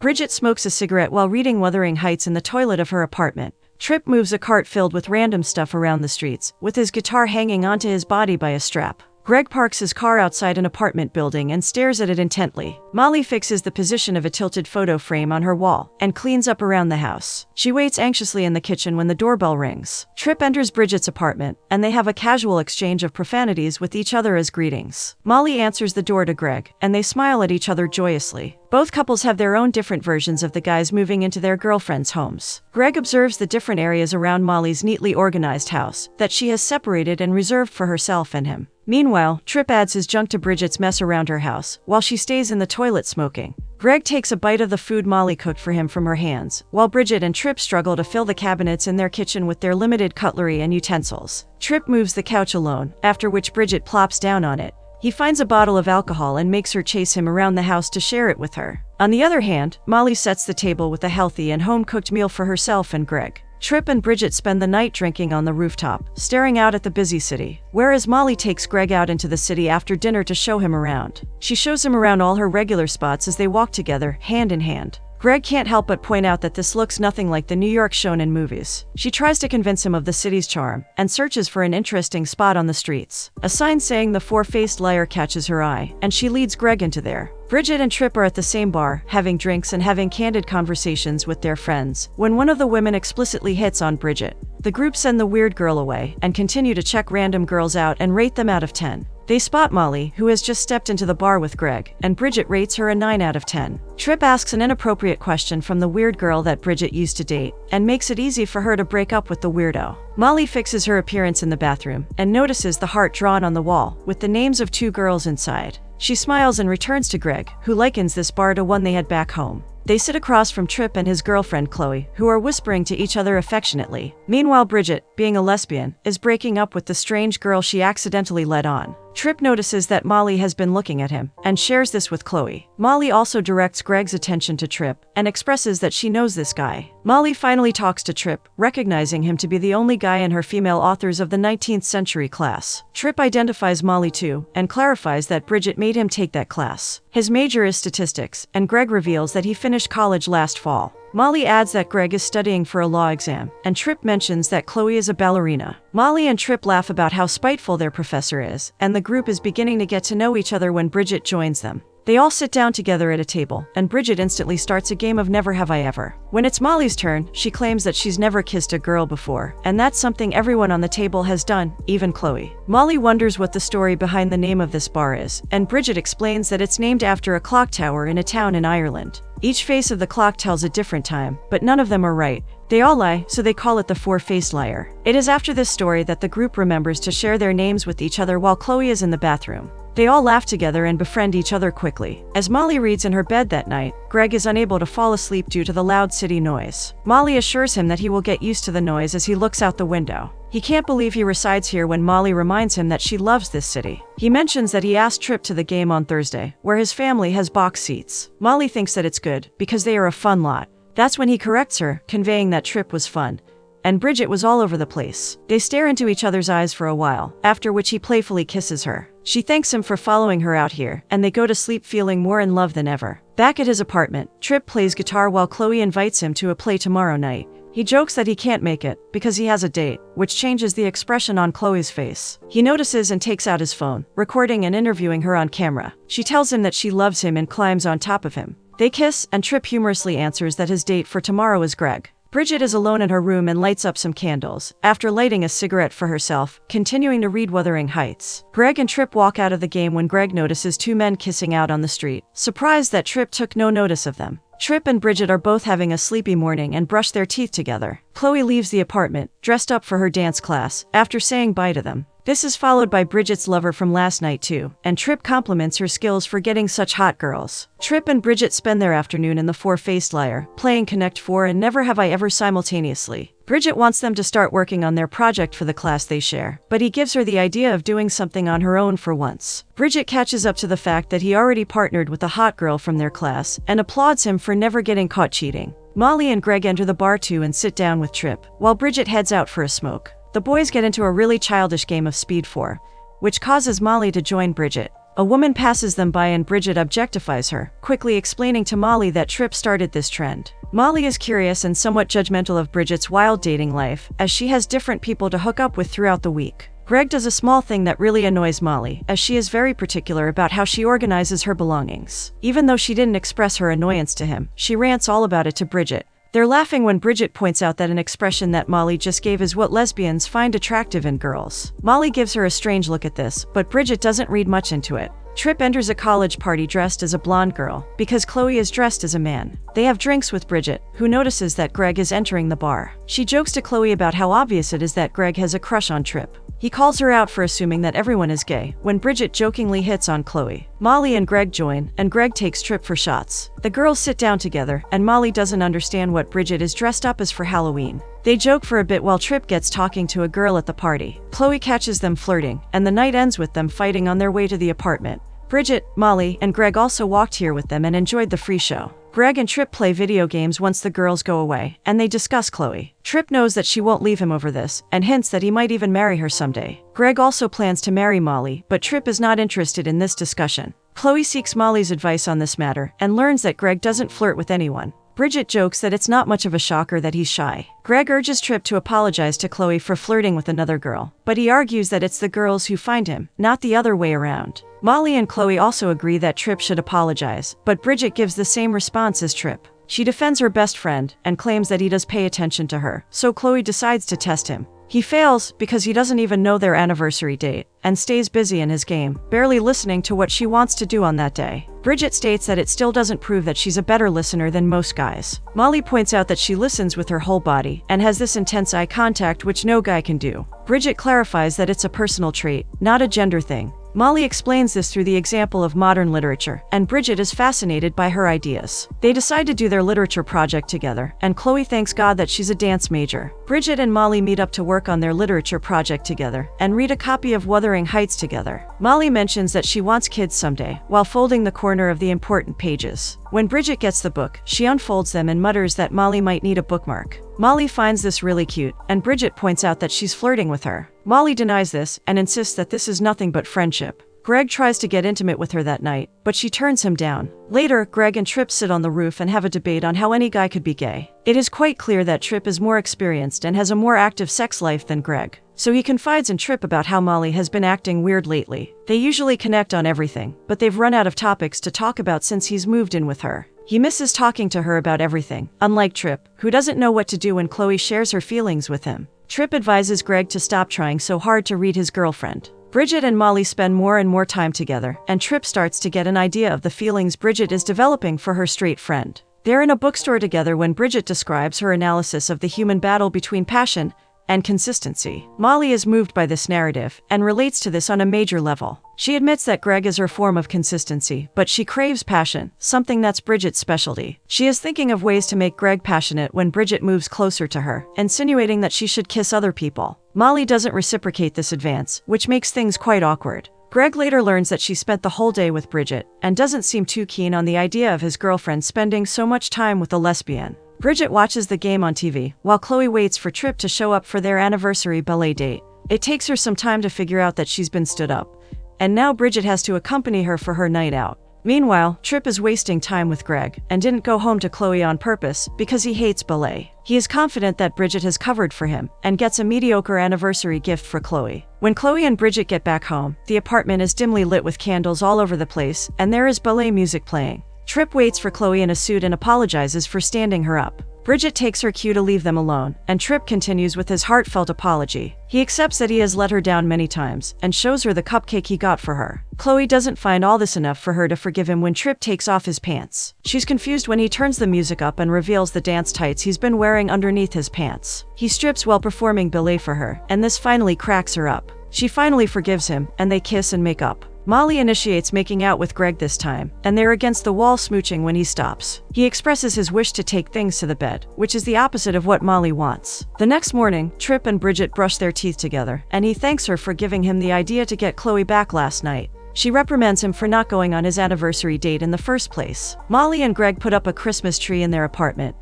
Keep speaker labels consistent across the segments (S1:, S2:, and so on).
S1: Bridget smokes a cigarette while reading Wuthering Heights in the toilet of her apartment. Trip moves a cart filled with random stuff around the streets, with his guitar hanging onto his body by a strap. Greg parks his car outside an apartment building and stares at it intently. Molly fixes the position of a tilted photo frame on her wall and cleans up around the house. She waits anxiously in the kitchen when the doorbell rings. Trip enters Bridget's apartment, and they have a casual exchange of profanities with each other as greetings. Molly answers the door to Greg, and they smile at each other joyously. Both couples have their own different versions of the guys moving into their girlfriends' homes. Greg observes the different areas around Molly's neatly organized house that she has separated and reserved for herself and him. Meanwhile, Trip adds his junk to Bridget's mess around her house, while she stays in the toilet smoking. Greg takes a bite of the food Molly cooked for him from her hands, while Bridget and Trip struggle to fill the cabinets in their kitchen with their limited cutlery and utensils. Trip moves the couch alone, after which Bridget plops down on it. He finds a bottle of alcohol and makes her chase him around the house to share it with her. On the other hand, Molly sets the table with a healthy and home-cooked meal for herself and Greg. Trip and Bridget spend the night drinking on the rooftop, staring out at the busy city, whereas Molly takes Greg out into the city after dinner to show him around. She shows him around all her regular spots as they walk together, hand in hand. Greg can't help but point out that this looks nothing like the New York shown in movies. She tries to convince him of the city's charm, and searches for an interesting spot on the streets. A sign saying the Four-Faced Liar catches her eye, and she leads Greg into there. Bridget and Trip are at the same bar, having drinks and having candid conversations with their friends, when one of the women explicitly hits on Bridget. The group send the weird girl away, and continue to check random girls out and rate them out of 10. They spot Molly, who has just stepped into the bar with Greg, and Bridget rates her a 9 out of 10. Trip asks an inappropriate question from the weird girl that Bridget used to date, and makes it easy for her to break up with the weirdo. Molly fixes her appearance in the bathroom, and notices the heart drawn on the wall, with the names of 2 girls inside. She smiles and returns to Greg, who likens this bar to one they had back home. They sit across from Trip and his girlfriend Chloe, who are whispering to each other affectionately. Meanwhile, Bridget, being a lesbian, is breaking up with the strange girl she accidentally led on. Trip notices that Molly has been looking at him, and shares this with Chloe. Molly also directs Greg's attention to Trip, and expresses that she knows this guy. Molly finally talks to Trip, recognizing him to be the only guy in her female authors of the 19th century class. Trip identifies Molly too, and clarifies that Bridget made him take that class. His major is statistics, and Greg reveals that he finished college last fall. Molly adds that Greg is studying for a law exam, and Trip mentions that Chloe is a ballerina. Molly and Trip laugh about how spiteful their professor is, and the group is beginning to get to know each other when Bridget joins them. They all sit down together at a table, and Bridget instantly starts a game of Never Have I Ever. When it's Molly's turn, she claims that she's never kissed a girl before, and that's something everyone on the table has done, even Chloe. Molly wonders what the story behind the name of this bar is, and Bridget explains that it's named after a clock tower in a town in Ireland. Each face of the clock tells a different time, but none of them are right. They all lie, so they call it the Four-Faced Liar. It is after this story that the group remembers to share their names with each other while Chloe is in the bathroom. They all laugh together and befriend each other quickly. As Molly reads in her bed that night, Greg is unable to fall asleep due to the loud city noise. Molly assures him that he will get used to the noise as he looks out the window. He can't believe he resides here when Molly reminds him that she loves this city. He mentions that he asked Trip to the game on Thursday, where his family has box seats. Molly thinks that it's good, because they are a fun lot. That's when he corrects her, conveying that Trip was fun, and Bridget was all over the place. They stare into each other's eyes for a while, after which he playfully kisses her. She thanks him for following her out here, and they go to sleep feeling more in love than ever. Back at his apartment, Trip plays guitar while Chloe invites him to a play tomorrow night. He jokes that he can't make it, because he has a date, which changes the expression on Chloe's face. He notices and takes out his phone, recording and interviewing her on camera. She tells him that she loves him and climbs on top of him. They kiss, and Trip humorously answers that his date for tomorrow is Greg. Bridget is alone in her room and lights up some candles, after lighting a cigarette for herself, continuing to read Wuthering Heights. Greg and Trip walk out of the game when Greg notices 2 men kissing out on the street, surprised that Trip took no notice of them. Trip and Bridget are both having a sleepy morning and brush their teeth together. Chloe leaves the apartment, dressed up for her dance class, after saying bye to them. This is followed by Bridget's lover from last night too, and Trip compliments her skills for getting such hot girls. Trip and Bridget spend their afternoon in the Four-Faced Liar, playing Connect 4 and Never Have I Ever simultaneously. Bridget wants them to start working on their project for the class they share, but he gives her the idea of doing something on her own for once. Bridget catches up to the fact that he already partnered with a hot girl from their class, and applauds him for never getting caught cheating. Molly and Greg enter the bar too and sit down with Trip, while Bridget heads out for a smoke. The boys get into a really childish game of Speed 4, which causes Molly to join Bridget. A woman passes them by and Bridget objectifies her, quickly explaining to Molly that Tripp started this trend. Molly is curious and somewhat judgmental of Bridget's wild dating life, as she has different people to hook up with throughout the week. Greg does a small thing that really annoys Molly, as she is very particular about how she organizes her belongings. Even though she didn't express her annoyance to him, she rants all about it to Bridget. They're laughing when Bridget points out that an expression that Molly just gave is what lesbians find attractive in girls. Molly gives her a strange look at this, but Bridget doesn't read much into it. Tripp enters a college party dressed as a blonde girl, because Chloe is dressed as a man. They have drinks with Bridget, who notices that Greg is entering the bar. She jokes to Chloe about how obvious it is that Greg has a crush on Tripp. He calls her out for assuming that everyone is gay, when Bridget jokingly hits on Chloe. Molly and Greg join, and Greg takes Tripp for shots. The girls sit down together, and Molly doesn't understand what Bridget is dressed up as for Halloween. They joke for a bit while Tripp gets talking to a girl at the party. Chloe catches them flirting, and the night ends with them fighting on their way to the apartment. Bridget, Molly, and Greg also walked here with them and enjoyed the free show. Greg and Tripp play video games once the girls go away, and they discuss Chloe. Tripp knows that she won't leave him over this, and hints that he might even marry her someday. Greg also plans to marry Molly, but Tripp is not interested in this discussion. Chloe seeks Molly's advice on this matter, and learns that Greg doesn't flirt with anyone. Bridget jokes that it's not much of a shocker that he's shy. Greg urges Tripp to apologize to Chloe for flirting with another girl, but he argues that it's the girls who find him, not the other way around. Molly and Chloe also agree that Tripp should apologize, but Bridget gives the same response as Tripp. She defends her best friend, and claims that he does pay attention to her, so Chloe decides to test him. He fails because he doesn't even know their anniversary date, and stays busy in his game, barely listening to what she wants to do on that day. Bridget states that it still doesn't prove that she's a better listener than most guys. Molly points out that she listens with her whole body, and has this intense eye contact which no guy can do. Bridget clarifies that it's a personal trait, not a gender thing. Molly explains this through the example of modern literature, and Bridget is fascinated by her ideas. They decide to do their literature project together, and Chloe thanks God that she's a dance major. Bridget and Molly meet up to work on their literature project together, and read a copy of Wuthering Heights together. Molly mentions that she wants kids someday, while folding the corner of the important pages. When Bridget gets the book, she unfolds them and mutters that Molly might need a bookmark. Molly finds this really cute, and Bridget points out that she's flirting with her. Molly denies this, and insists that this is nothing but friendship. Greg tries to get intimate with her that night, but she turns him down. Later, Greg and Tripp sit on the roof and have a debate on how any guy could be gay. It is quite clear that Tripp is more experienced and has a more active sex life than Greg. So he confides in Tripp about how Molly has been acting weird lately. They usually connect on everything, but they've run out of topics to talk about since he's moved in with her. He misses talking to her about everything, unlike Tripp, who doesn't know what to do when Chloe shares her feelings with him. Tripp advises Greg to stop trying so hard to read his girlfriend. Bridget and Molly spend more and more time together, and Tripp starts to get an idea of the feelings Bridget is developing for her straight friend. They're in a bookstore together when Bridget describes her analysis of the human battle between passion and consistency. Molly is moved by this narrative, and relates to this on a major level. She admits that Greg is her form of consistency, but she craves passion, something that's Bridget's specialty. She is thinking of ways to make Greg passionate when Bridget moves closer to her, insinuating that she should kiss other people. Molly doesn't reciprocate this advance, which makes things quite awkward. Greg later learns that she spent the whole day with Bridget, and doesn't seem too keen on the idea of his girlfriend spending so much time with a lesbian. Bridget watches the game on TV, while Chloe waits for Tripp to show up for their anniversary ballet date. It takes her some time to figure out that she's been stood up, and now Bridget has to accompany her for her night out. Meanwhile, Tripp is wasting time with Greg, and didn't go home to Chloe on purpose, because he hates ballet. He is confident that Bridget has covered for him, and gets a mediocre anniversary gift for Chloe. When Chloe and Bridget get back home, the apartment is dimly lit with candles all over the place, and there is ballet music playing. Tripp waits for Chloe in a suit and apologizes for standing her up. Bridget takes her cue to leave them alone, and Tripp continues with his heartfelt apology. He accepts that he has let her down many times, and shows her the cupcake he got for her. Chloe doesn't find all this enough for her to forgive him when Tripp takes off his pants. She's confused when he turns the music up and reveals the dance tights he's been wearing underneath his pants. He strips while performing ballet for her, and this finally cracks her up. She finally forgives him, and they kiss and make up. Molly initiates making out with Greg this time, and they're against the wall smooching when he stops. He expresses his wish to take things to the bed, which is the opposite of what Molly wants. The next morning, Tripp and Bridget brush their teeth together, and he thanks her for giving him the idea to get Chloe back last night. She reprimands him for not going on his anniversary date in the first place. Molly and Greg put up a Christmas tree in their apartment,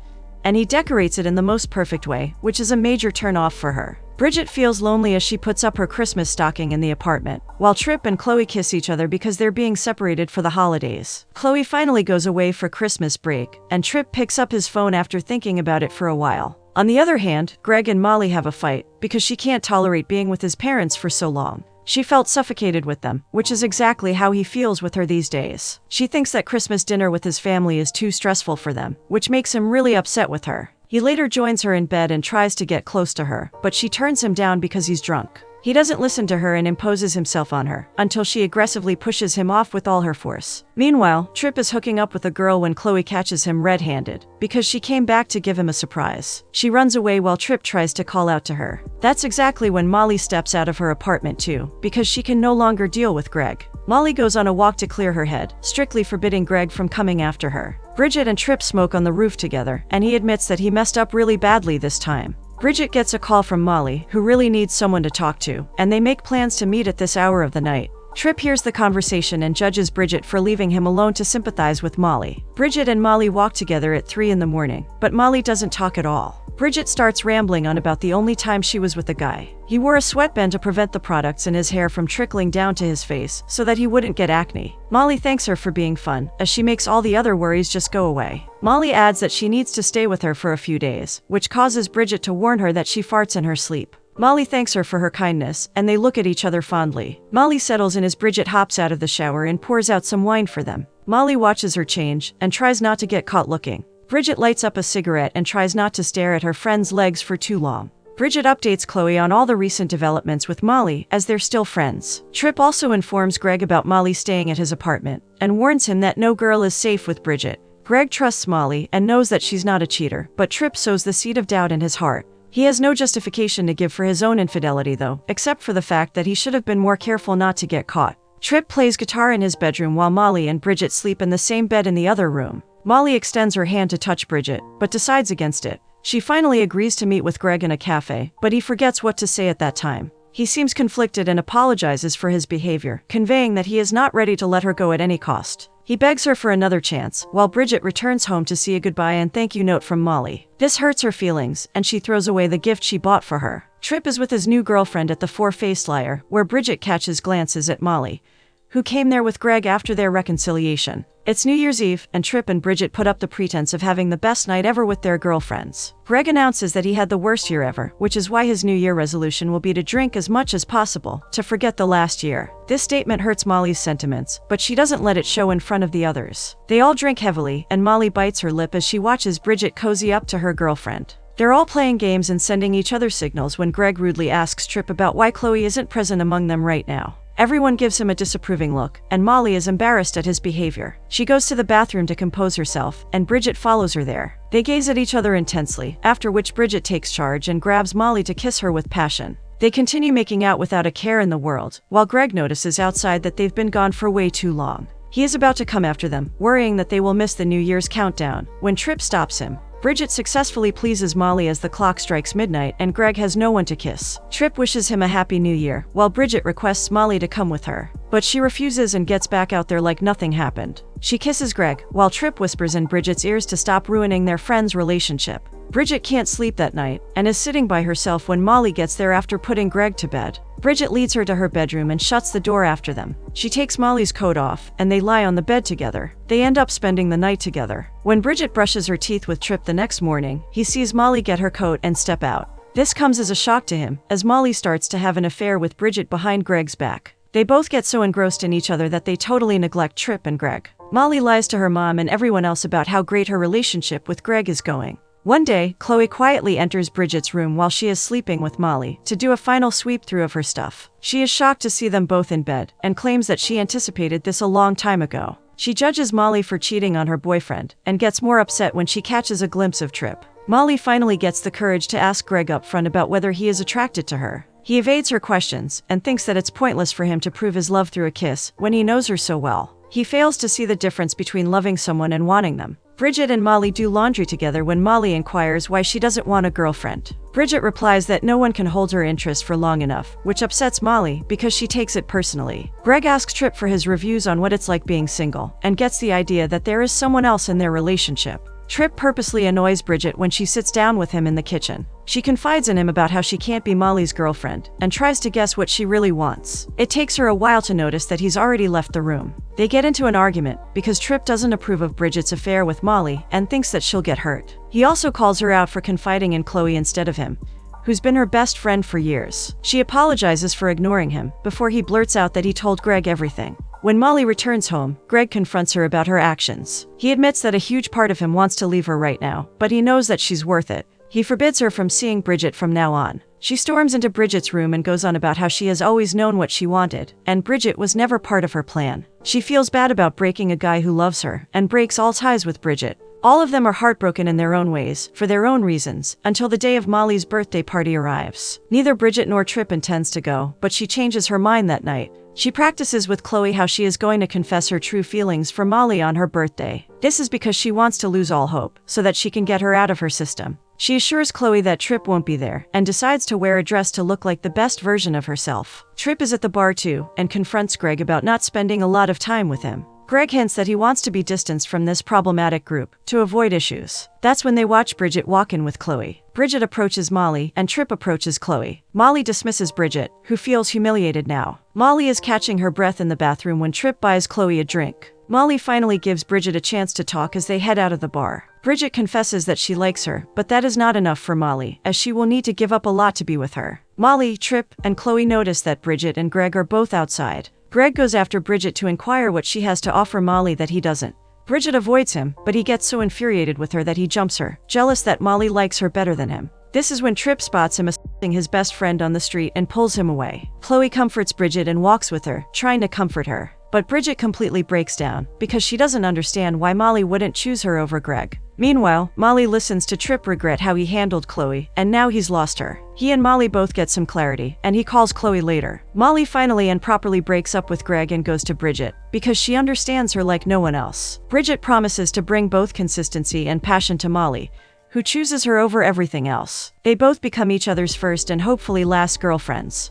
S1: and he decorates it in the most perfect way, which is a major turn-off for her. Bridget feels lonely as she puts up her Christmas stocking in the apartment, while Trip and Chloe kiss each other because they're being separated for the holidays. Chloe finally goes away for Christmas break, and Trip picks up his phone after thinking about it for a while. On the other hand, Greg and Molly have a fight because she can't tolerate being with his parents for so long. She felt suffocated with them, which is exactly how he feels with her these days. She thinks that Christmas dinner with his family is too stressful for them, which makes him really upset with her. He later joins her in bed and tries to get close to her, but she turns him down because he's drunk. He doesn't listen to her and imposes himself on her, until she aggressively pushes him off with all her force. Meanwhile, Trip is hooking up with a girl when Chloe catches him red-handed, because she came back to give him a surprise. She runs away while Trip tries to call out to her. That's exactly when Molly steps out of her apartment too, because she can no longer deal with Greg. Molly goes on a walk to clear her head, strictly forbidding Greg from coming after her. Bridget and Trip smoke on the roof together, and he admits that he messed up really badly this time. Bridget gets a call from Molly, who really needs someone to talk to, and they make plans to meet at this hour of the night. Trip hears the conversation and judges Bridget for leaving him alone to sympathize with Molly. Bridget and Molly walk together at 3 in the morning, but Molly doesn't talk at all. Bridget starts rambling on about the only time she was with a guy. He wore a sweatband to prevent the products in his hair from trickling down to his face so that he wouldn't get acne. Molly thanks her for being fun, as she makes all the other worries just go away. Molly adds that she needs to stay with her for a few days, which causes Bridget to warn her that she farts in her sleep. Molly thanks her for her kindness, and they look at each other fondly. Molly settles in as Bridget hops out of the shower and pours out some wine for them. Molly watches her change and tries not to get caught looking. Bridget lights up a cigarette and tries not to stare at her friend's legs for too long. Bridget updates Chloe on all the recent developments with Molly, as they're still friends. Trip also informs Greg about Molly staying at his apartment, and warns him that no girl is safe with Bridget. Greg trusts Molly and knows that she's not a cheater, but Trip sows the seed of doubt in his heart. He has no justification to give for his own infidelity though, except for the fact that he should have been more careful not to get caught. Trip plays guitar in his bedroom while Molly and Bridget sleep in the same bed in the other room. Molly extends her hand to touch Bridget, but decides against it. She finally agrees to meet with Greg in a cafe, but he forgets what to say at that time. He seems conflicted and apologizes for his behavior, conveying that he is not ready to let her go at any cost. He begs her for another chance, while Bridget returns home to see a goodbye and thank you note from Molly. This hurts her feelings, and she throws away the gift she bought for her. Trip is with his new girlfriend at the Four-Faced Liar, where Bridget catches glances at Molly, who came there with Greg after their reconciliation. It's New Year's Eve, and Trip and Bridget put up the pretense of having the best night ever with their girlfriends. Greg announces that he had the worst year ever, which is why his New Year resolution will be to drink as much as possible, to forget the last year. This statement hurts Molly's sentiments, but she doesn't let it show in front of the others. They all drink heavily, and Molly bites her lip as she watches Bridget cozy up to her girlfriend. They're all playing games and sending each other signals when Greg rudely asks Trip about why Chloe isn't present among them right now. Everyone gives him a disapproving look, and Molly is embarrassed at his behavior. She goes to the bathroom to compose herself, and Bridget follows her there. They gaze at each other intensely, after which Bridget takes charge and grabs Molly to kiss her with passion. They continue making out without a care in the world, while Greg notices outside that they've been gone for way too long. He is about to come after them, worrying that they will miss the New Year's countdown, when Trip stops him. Bridget successfully pleases Molly as the clock strikes midnight and Greg has no one to kiss. Trip wishes him a happy new year, while Bridget requests Molly to come with her. But she refuses and gets back out there like nothing happened. She kisses Greg, while Trip whispers in Bridget's ears to stop ruining their friend's relationship. Bridget can't sleep that night, and is sitting by herself when Molly gets there after putting Greg to bed. Bridget leads her to her bedroom and shuts the door after them. She takes Molly's coat off, and they lie on the bed together. They end up spending the night together. When Bridget brushes her teeth with Trip the next morning, he sees Molly get her coat and step out. This comes as a shock to him, as Molly starts to have an affair with Bridget behind Greg's back. They both get so engrossed in each other that they totally neglect Trip and Greg. Molly lies to her mom and everyone else about how great her relationship with Greg is going. One day, Chloe quietly enters Bridget's room while she is sleeping with Molly, to do a final sweep through of her stuff. She is shocked to see them both in bed, and claims that she anticipated this a long time ago. She judges Molly for cheating on her boyfriend, and gets more upset when she catches a glimpse of Trip. Molly finally gets the courage to ask Greg up front about whether he is attracted to her. He evades her questions, and thinks that it's pointless for him to prove his love through a kiss, when he knows her so well. He fails to see the difference between loving someone and wanting them. Bridget and Molly do laundry together when Molly inquires why she doesn't want a girlfriend. Bridget replies that no one can hold her interest for long enough, which upsets Molly because she takes it personally. Greg asks Trip for his reviews on what it's like being single, and gets the idea that there is someone else in their relationship. Trip purposely annoys Bridget when she sits down with him in the kitchen. She confides in him about how she can't be Molly's girlfriend and tries to guess what she really wants. It takes her a while to notice that he's already left the room. They get into an argument because Trip doesn't approve of Bridget's affair with Molly and thinks that she'll get hurt. He also calls her out for confiding in Chloe instead of him, who's been her best friend for years. She apologizes for ignoring him before he blurts out that he told Greg everything. When Molly returns home, Greg confronts her about her actions. He admits that a huge part of him wants to leave her right now, but he knows that she's worth it. He forbids her from seeing Bridget from now on. She storms into Bridget's room and goes on about how she has always known what she wanted, and Bridget was never part of her plan. She feels bad about breaking a guy who loves her, and breaks all ties with Bridget. All of them are heartbroken in their own ways, for their own reasons, until the day of Molly's birthday party arrives. Neither Bridget nor Trip intends to go, but she changes her mind that night. She practices with Chloe how she is going to confess her true feelings for Molly on her birthday. This is because she wants to lose all hope, so that she can get her out of her system. She assures Chloe that Trip won't be there, and decides to wear a dress to look like the best version of herself. Trip is at the bar too, and confronts Greg about not spending a lot of time with him. Greg hints that he wants to be distanced from this problematic group, to avoid issues. That's when they watch Bridget walk in with Chloe. Bridget approaches Molly, and Trip approaches Chloe. Molly dismisses Bridget, who feels humiliated now. Molly is catching her breath in the bathroom when Trip buys Chloe a drink. Molly finally gives Bridget a chance to talk as they head out of the bar. Bridget confesses that she likes her, but that is not enough for Molly, as she will need to give up a lot to be with her. Molly, Trip, and Chloe notice that Bridget and Greg are both outside. Greg goes after Bridget to inquire what she has to offer Molly that he doesn't. Bridget avoids him, but he gets so infuriated with her that he jumps her, jealous that Molly likes her better than him. This is when Trip spots him assaulting his best friend on the street and pulls him away. Chloe comforts Bridget and walks with her, trying to comfort her. But Bridget completely breaks down, because she doesn't understand why Molly wouldn't choose her over Greg. Meanwhile, Molly listens to Trip regret how he handled Chloe, and now he's lost her. He and Molly both get some clarity, and he calls Chloe later. Molly finally and properly breaks up with Greg and goes to Bridget, because she understands her like no one else. Bridget promises to bring both consistency and passion to Molly, who chooses her over everything else. They both become each other's first and hopefully last girlfriends.